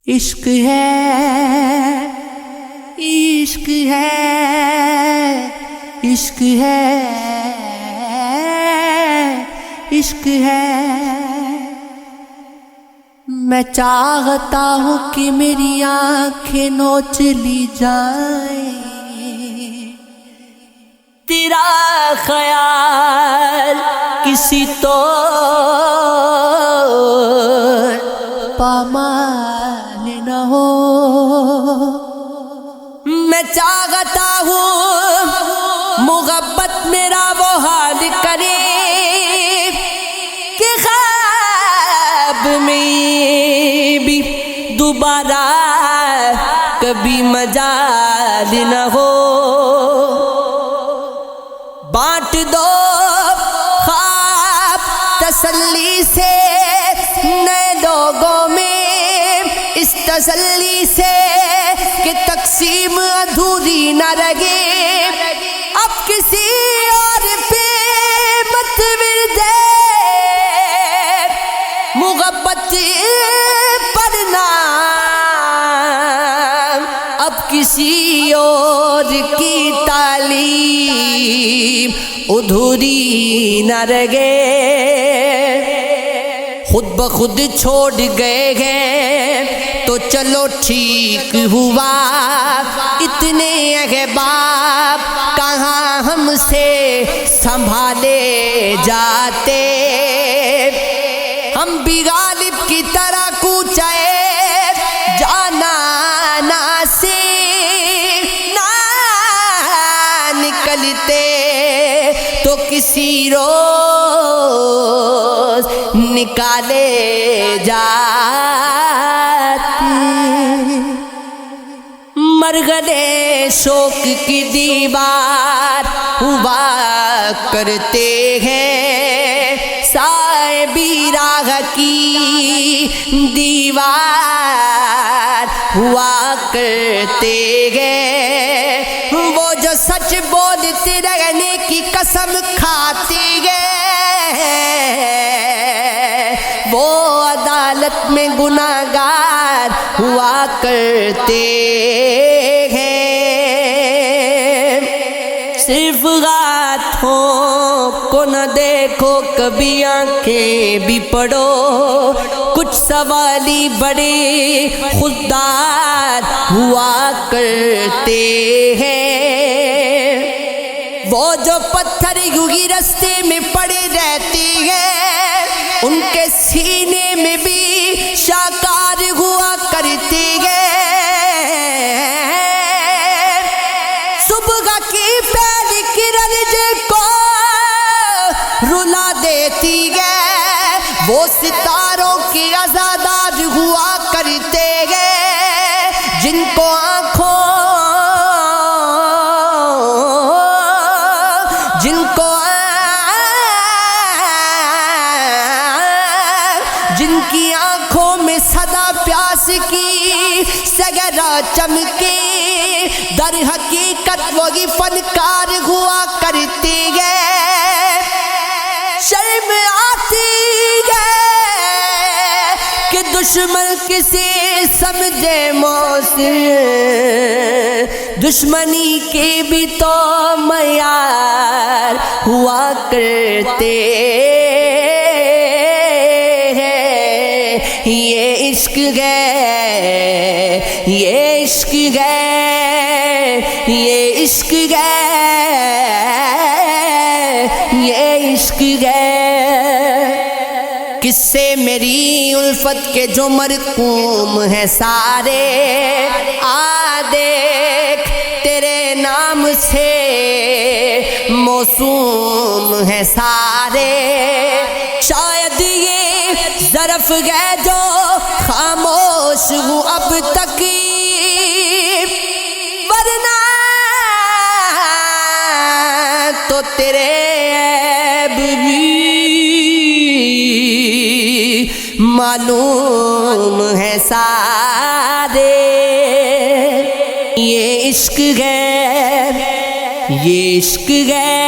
عشق ہے، عشق ہے، عشق ہے، عشق ہے۔ میں چاہتا ہوں کہ میری آنکھیں نوچ لی جائیں، تیرا خیال کسی طور پامال نہ ہو۔ میں چاہتا ہوں محبت میرا وہ حال کرے کہ خواب میں بھی دوبارہ کبھی مجال نہ ہو۔ بانٹ دو خواب تسلی سے نئے لوگوں میں، اس تسلی سے کہ تقسیم ادھوری نہ رہے۔ اب کسی اور پہ مت ورد محبت پڑھنا، اب کسی اور کی تعلیم ادھوری نہ رہے۔ خود بخود چھوڑ گئے ہیں تو چلو ٹھیک ہوا، اتنے احباب کہاں ہم سے سنبھالے جاتے۔ ہم بھی غالب کی طرح کوچے جانا سے نہ نکلتے تو کسی روز نکالے جاتے۔ مرغلے شوق کی دیوار ہوا کرتے ہیں، سائے بھی راہ کی دیوار ہوا کرتے ہیں۔ وہ جو سچ بولتے رہنے کی قسم کھاتے ہیں، وہ عدالت میں گناہگار ہوا کرتے ہیں۔ صرف ہاتھوں کو نہ دیکھو، کبھی آنکھیں بھی پڑھو، کچھ سوالی بڑے خوددار ہوا کرتے ہیں۔ وہ جو پتھر یوں ہی رستے میں پڑے رہتے ہیں، ان کے سینے میں بھی شاکار ہوا کرتے ہیں۔ صبح کی پہلی کرن جن کو رلا دیتی ہے، وہ ستاروں کے عزادار ہوا کرتے ہیں، جن کو جن کی آنکھوں میں صدا پیاس کی سگرا چمکے، در حقیقت وہی فنکار ہوا کرتے ہیں۔ شرم آتی ہے کہ دشمن کسے سمجھے موثر، دشمنی کے بھی تو معیار ہوا کرتے ہیں۔ یہ عشق ہے، یہ عشق ہے، یہ عشق ہے، یہ عشق ہے۔ کس سے میری الفت کے جو مرقوم ہیں سارے، آ دیکھ تیرے نام سے موسوم ہیں سارے۔ شاید یہ ظرف ہے جو خاموش ہوں اب تک، ورنہ تو تیرے عیب بھی معلوم ہے سارے۔ یہ عشق ہے، یہ عشق ہے،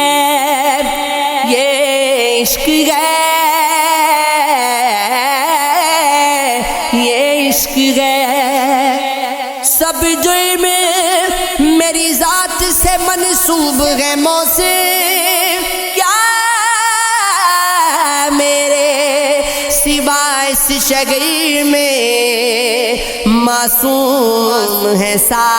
یہ عشق ہے، یہ عشق ہے، سب جرم میری ذات سے منسوب ہے موصف، کیا میرے سوا اس شگیر میں معصوم ہے سارے